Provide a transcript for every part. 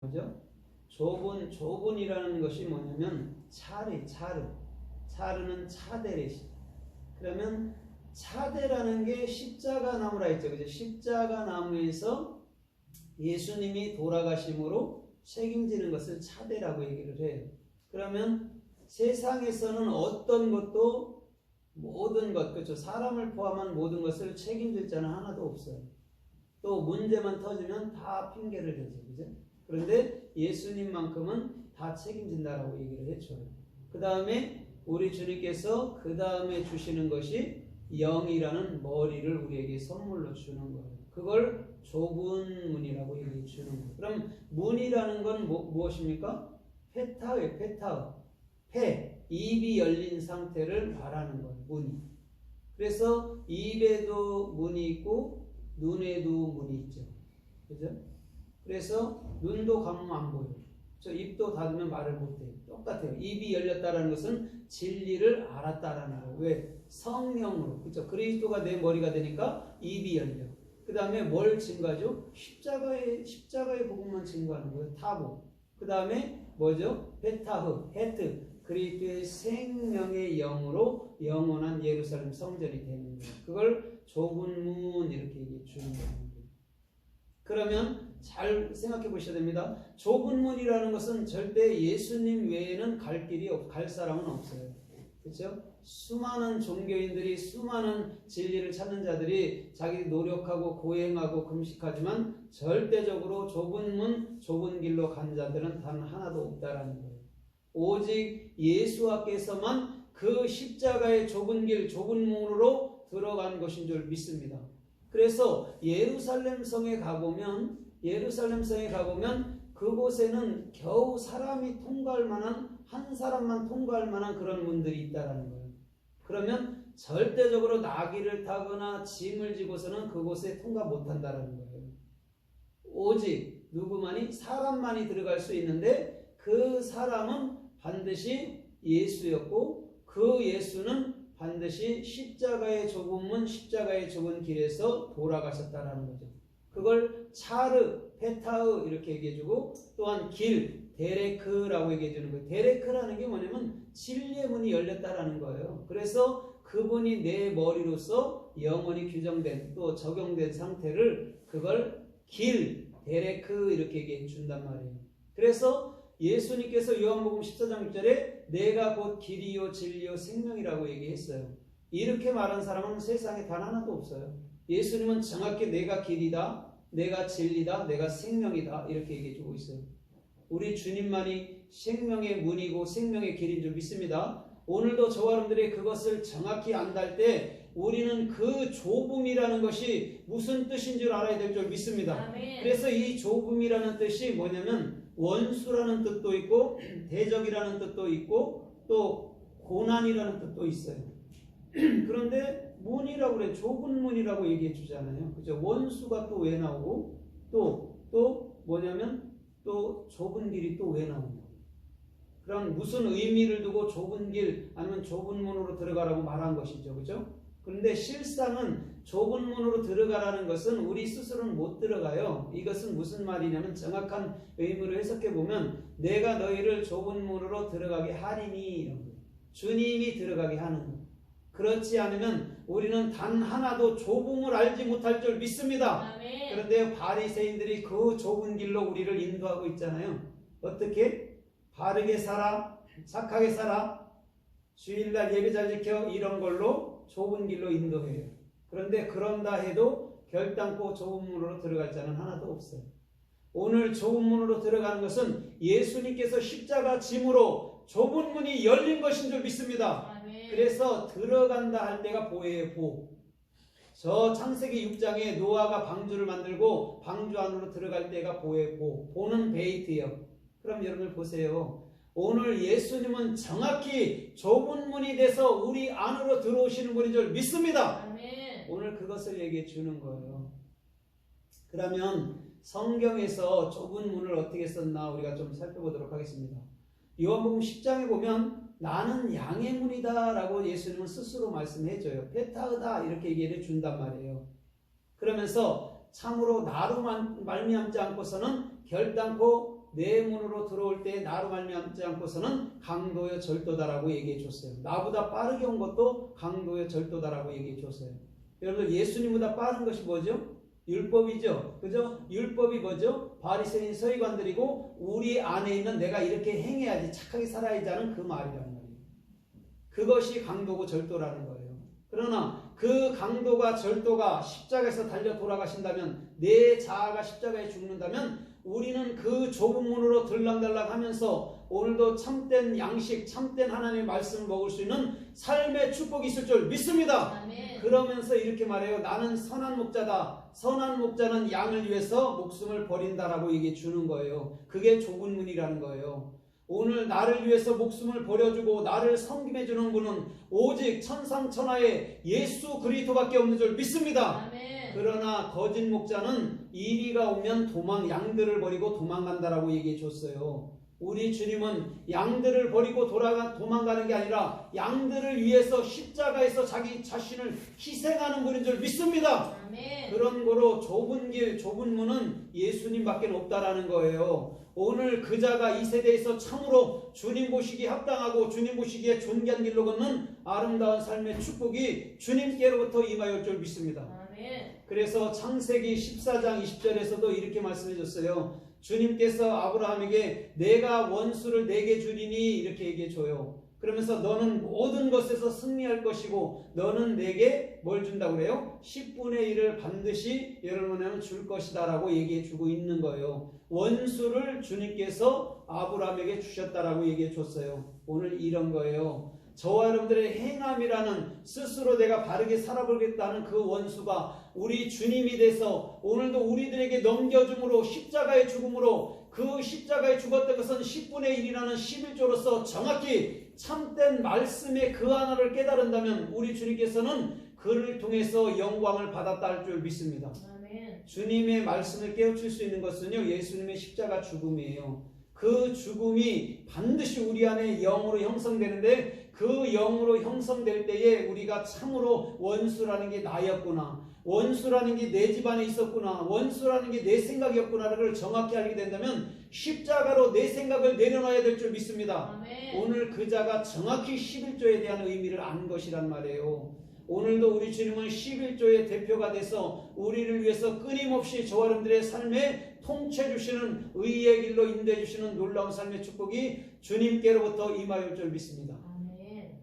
그죠? 좁은이라는 것이 뭐냐면 차르는 차데레시. 그러면 차데라는 게 십자가 나무라 했죠. 그죠? 십자가 나무에서 예수님이 돌아가심으로 책임지는 것을 차데라고 얘기를 해요. 그러면 세상에서는 어떤 것도 모든 것, 그렇죠? 사람을 포함한 모든 것을 책임질 자는 하나도 없어요. 또 문제만 터지면 다 핑계를 대죠. 그죠? 그런데 예수님만큼은 다 책임진다라고 얘기를 해줘요. 그 다음에 우리 주님께서 그 다음에 주시는 것이 영이라는 머리를 우리에게 선물로 주는 거예요. 그걸 좁은 문이라고 얘기해 주는 거예요. 그럼 문이라는 건 무엇입니까? 페타예요. 입이 열린 상태를 말하는 거예요. 문이. 그래서 입에도 문이 있고 눈에도 문이 있죠. 그죠? 그래서 눈도 감으면 안 보여요. 입도 닫으면 말을 못해요. 똑같아요. 입이 열렸다라는 것은 진리를 알았다라는 거예요. 왜? 성령으로. 그렇죠? 그리스도가 내 머리가 되니까 입이 열려. 그 다음에 뭘 증거하죠? 십자가의 복음만 증거하는 거예요. 타보. 그 다음에 뭐죠? 베타흐, 헤트. 그리스도의 생명의 영으로 영원한 예루살렘 성전이 되는 거예요. 그걸 좁은 문 이렇게 얘기해 주는 거예요. 그러면 잘 생각해 보셔야 됩니다. 좁은 문이라는 것은 절대 예수님 외에는 갈 사람은 없어요. 그렇죠? 수많은 종교인들이 수많은 진리를 찾는 자들이 자기 노력하고 고행하고 금식하지만 절대적으로 좁은 문, 좁은 길로 간 자들은 단 하나도 없다라는 거예요. 오직 예수 앞에서만 그 십자가의 좁은 길, 좁은 문으로 들어간 것인 줄 믿습니다. 그래서 예루살렘 성에 가보면 그곳에는 겨우 사람이 통과할 만한, 한 사람만 통과할 만한 그런 문들이 있다라는 거예요. 그러면 절대적으로 나귀를 타거나 짐을 지고서는 그곳에 통과 못한다라는 거예요. 오직 누구만이? 사람만이 들어갈 수 있는데 그 사람은 반드시 예수였고 그 예수는 반드시 십자가의 좁은 문, 십자가의 좁은 길에서 돌아가셨다라는 거죠. 그걸 차르, 페타흐 이렇게 얘기해주고 또한 길, 데레크라고 얘기해주는 거예요. 데레크라는 게 뭐냐면 진리의 문이 열렸다라는 거예요. 그래서 그분이 내 머리로서 영원히 규정된 또 적용된 상태를 그걸 길, 데레크 이렇게 얘기해 준단 말이에요. 그래서 예수님께서 요한복음 14장 6절에 내가 곧 길이요 진리요 생명이라고 얘기했어요. 이렇게 말한 사람은 세상에 단 하나도 없어요. 예수님은 정확히 내가 길이다, 내가 진리다, 내가 생명이다 이렇게 얘기해 주고 있어요. 우리 주님만이 생명의 문이고 생명의 길인 줄 믿습니다. 오늘도 저와 여러분들이 그것을 정확히 안달 때 우리는 그 좁음이라는 것이 무슨 뜻인 줄 알아야 될 줄 믿습니다. 아멘. 그래서 이 좁음이라는 뜻이 뭐냐면 원수라는 뜻도 있고 대적이라는 뜻도 있고 또 고난이라는 뜻도 있어요. 그런데 문이라고 그래, 좁은 문이라고 얘기해 주잖아요. 그죠? 원수가 또 왜 나오고 또 뭐냐면 또 좁은 길이 또 왜 나오냐. 그럼 무슨 의미를 두고 좁은 길 아니면 좁은 문으로 들어가라고 말한 것이죠. 그죠? 그런데 실상은 좁은 문으로 들어가라는 것은 우리 스스로는 못 들어가요. 이것은 무슨 말이냐면 정확한 의미로 해석해 보면 내가 너희를 좁은 문으로 들어가게 하리니 이런 거예요. 주님이 들어가게 하는 거예요. 그렇지 않으면 우리는 단 하나도 좁음을 알지 못할 줄 믿습니다. 아멘. 그런데 바리새인들이 그 좁은 길로 우리를 인도하고 있잖아요. 어떻게? 바르게 살아, 착하게 살아, 주일날 예배 잘 지켜 이런 걸로 좁은 길로 인도해요. 그런데 그런다 해도 결단코 좁은 문으로 들어갈 자는 하나도 없어요. 오늘 좁은 문으로 들어가는 것은 예수님께서 십자가 짐으로 좁은 문이 열린 것인 줄 믿습니다. 아멘. 그래서 들어간다 할 때가 보예요. 보. 저 창세기 6장에 노아가 방주를 만들고 방주 안으로 들어갈 때가 보예요. 보. 보는 베이트예요. 그럼 여러분들 보세요. 오늘 예수님은 정확히 좁은 문이 돼서 우리 안으로 들어오시는 분인 줄 믿습니다. 아멘. 오늘 그것을 얘기해 주는 거예요. 그러면 성경에서 좁은 문을 어떻게 썼나 우리가 좀 살펴보도록 하겠습니다. 요한복음 10장에 보면 나는 양의 문이다 라고 예수님은 스스로 말씀해줘요. 페타흐다 이렇게 얘기해 준단 말이에요. 그러면서 참으로 나로 말미암지 않고서는 결단코 내 문으로 들어올 때 나로 말미암지 않고서는 강도여 절도다라고 얘기해 줬어요. 나보다 빠르게 온 것도 강도여 절도다라고 얘기해 줬어요. 여러분 예수님보다 빠른 것이 뭐죠? 율법이죠. 그죠? 율법이 뭐죠? 바리새인 서기관들이고 우리 안에 있는 내가 이렇게 행해야지 착하게 살아야지 하는 그 말이란 말이에요. 그것이 강도고 절도라는 거예요. 그러나 그 강도가 절도가 십자가에서 달려 돌아가신다면 내 자아가 십자가에 죽는다면 우리는 그 좁은 문으로 들락달락 하면서 오늘도 참된 양식, 참된 하나님의 말씀을 먹을 수 있는 삶의 축복이 있을 줄 믿습니다. 아멘. 그러면서 이렇게 말해요. 나는 선한 목자다. 선한 목자는 양을 위해서 목숨을 버린다라고 얘기해 주는 거예요. 그게 좁은 문이라는 거예요. 오늘 나를 위해서 목숨을 버려주고 나를 섬김해 주는 분은 오직 천상천하의 예수 그리스도밖에 없는 줄 믿습니다. 아멘. 그러나 거짓 목자는 이리가 오면 양들을 버리고 도망간다라고 얘기해 줬어요. 우리 주님은 양들을 버리고 도망가는 게 아니라 양들을 위해서 십자가에서 자기 자신을 희생하는 분인 줄 믿습니다. 아멘. 그런 거로 좁은 길, 좁은 문은 예수님밖에 없다라는 거예요. 오늘 그자가 이 세대에서 참으로 주님 보시기에 합당하고 주님 보시기에 존귀한 길로 걷는 아름다운 삶의 축복이 주님께로부터 임하여 올 줄 믿습니다. 아멘. 그래서 창세기 14장 20절에서도 이렇게 말씀해 줬어요. 주님께서 아브라함에게 내가 원수를 내게 주리니 이렇게 얘기해 줘요. 그러면서 너는 모든 것에서 승리할 것이고 너는 내게 뭘 준다고 그래요? 10분의 1을 반드시 여러분에게 줄 것이다 라고 얘기해 주고 있는 거예요. 원수를 주님께서 아브라함에게 주셨다라고 얘기해 줬어요. 오늘 이런 거예요. 저와 여러분들의 행함이라는 스스로 내가 바르게 살아보겠다는 그 원수가 우리 주님이 돼서 오늘도 우리들에게 넘겨줌으로 십자가의 죽음으로 그 십자가에 죽었던 것은 10분의 1이라는 11조로서 정확히 참된 말씀의 그 하나를 깨달은다면 우리 주님께서는 그를 통해서 영광을 받았다 할 줄 믿습니다. 아멘. 주님의 말씀을 깨우칠 수 있는 것은요 예수님의 십자가 죽음이에요. 그 죽음이 반드시 우리 안에 영으로 형성되는데 그 영으로 형성될 때에 우리가 참으로 원수라는 게 나였구나, 원수라는 게 내 집안에 있었구나, 원수라는 게 내 생각이었구나를 정확히 알게 된다면 십자가로 내 생각을 내려놔야 될 줄 믿습니다. 아멘. 오늘 그자가 정확히 11조에 대한 의미를 안 것이란 말이에요. 오늘도 우리 주님은 11조의 대표가 돼서 우리를 위해서 끊임없이 저와 여러분들의 삶에 통치해 주시는 의의 길로 인도해 주시는 놀라운 삶의 축복이 주님께로부터 임하여 줄 믿습니다. 아멘.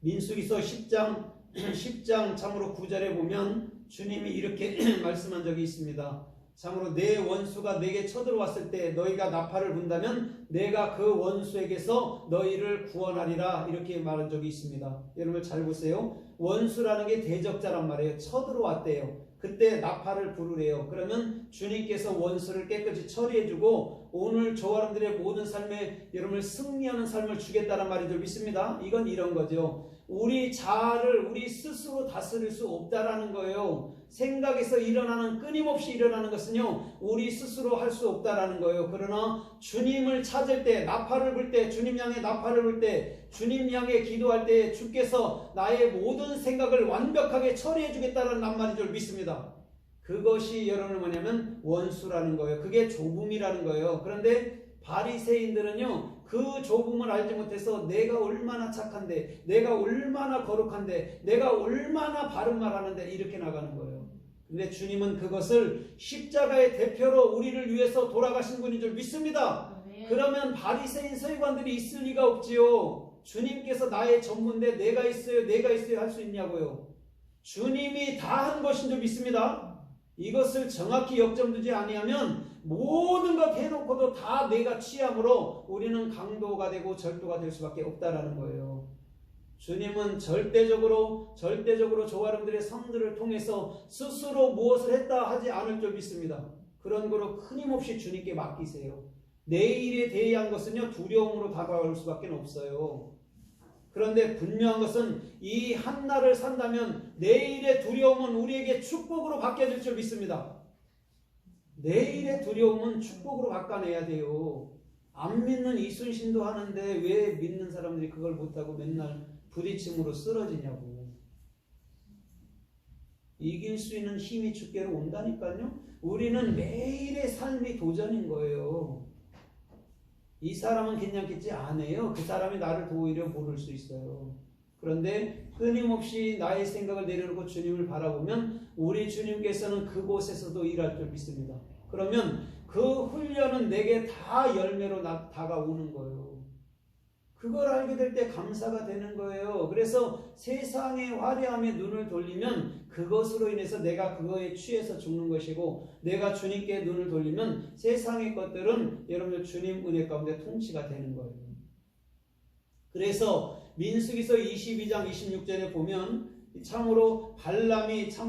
민수기서 10장 참으로 9절에 보면 주님이 이렇게 말씀한 적이 있습니다. 참으로 내 원수가 내게 쳐들어왔을 때 너희가 나팔을 분다면 내가 그 원수에게서 너희를 구원하리라 이렇게 말한 적이 있습니다. 여러분 잘 보세요. 원수라는 게 대적자란 말이에요. 쳐들어왔대요. 그때 나팔을 부르래요. 그러면 주님께서 원수를 깨끗이 처리해주고 오늘 저와 여러분들의 모든 삶에 여러분을 승리하는 삶을 주겠다는 말이죠. 믿습니다. 이건 이런 거죠. 우리 자아를 우리 스스로 다스릴 수 없다라는 거예요. 생각에서 일어나는 끊임없이 일어나는 것은요 우리 스스로 할 수 없다라는 거예요. 그러나 주님을 찾을 때 나팔을 불 때 주님 향해 나팔을 불 때 주님 향해 기도할 때 주께서 나의 모든 생각을 완벽하게 처리해 주겠다는 낱말인 줄 믿습니다. 그것이 여러분 뭐냐면 원수라는 거예요. 그게 좁음이라는 거예요. 그런데 바리새인들은요 그 좁음을 알지 못해서 내가 얼마나 착한데, 내가 얼마나 거룩한데, 내가 얼마나 바른 말하는데 이렇게 나가는 거예요. 근데 주님은 그것을 십자가의 대표로 우리를 위해서 돌아가신 분인 줄 믿습니다. 아멘. 그러면 바리새인 서기관들이 있을 리가 없지요. 주님께서 나의 전문데 내가 있어요 할 수 있냐고요. 주님이 다 한 것인 줄 믿습니다. 이것을 정확히 역점두지 아니하면 모든 것 해놓고도 다 내가 취함으로 우리는 강도가 되고 절도가 될 수밖에 없다라는 거예요. 주님은 절대적으로 저와 여러분들의 삶들을 통해서 스스로 무엇을 했다 하지 않을 줄 믿습니다. 그런 거로 끊임없이 주님께 맡기세요. 내일에 대한 것은요 두려움으로 다가올 수밖에 없어요. 그런데 분명한 것은 이 한날을 산다면 내일의 두려움은 우리에게 축복으로 바뀌어질 줄 믿습니다. 내일의 두려움은 축복으로 바꿔내야 돼요. 안 믿는 이순신도 하는데 왜 믿는 사람들이 그걸 못하고 맨날 부딪힘으로 쓰러지냐고. 이길 수 있는 힘이 주께로 온다니까요. 우리는 매일의 삶이 도전인 거예요. 이 사람은 괜찮겠지? 안 해요. 그 사람이 나를 오히려 모를 수 있어요. 그런데 끊임없이 나의 생각을 내려놓고 주님을 바라보면 우리 주님께서는 그곳에서도 일할 줄 믿습니다. 그러면 그 훈련은 내게 다 열매로 다가오는 거예요. 그걸 알게 될 때 감사가 되는 거예요. 그래서 세상의 화려함에 눈을 돌리면 그것으로 인해서 내가 그거에 취해서 죽는 것이고, 내가 주님께 눈을 돌리면 세상의 것들은 여러분들 주님 은혜 가운데 통치가 되는 거예요. 그래서 민수기서 22장 26절에 보면 참으로 발람이 참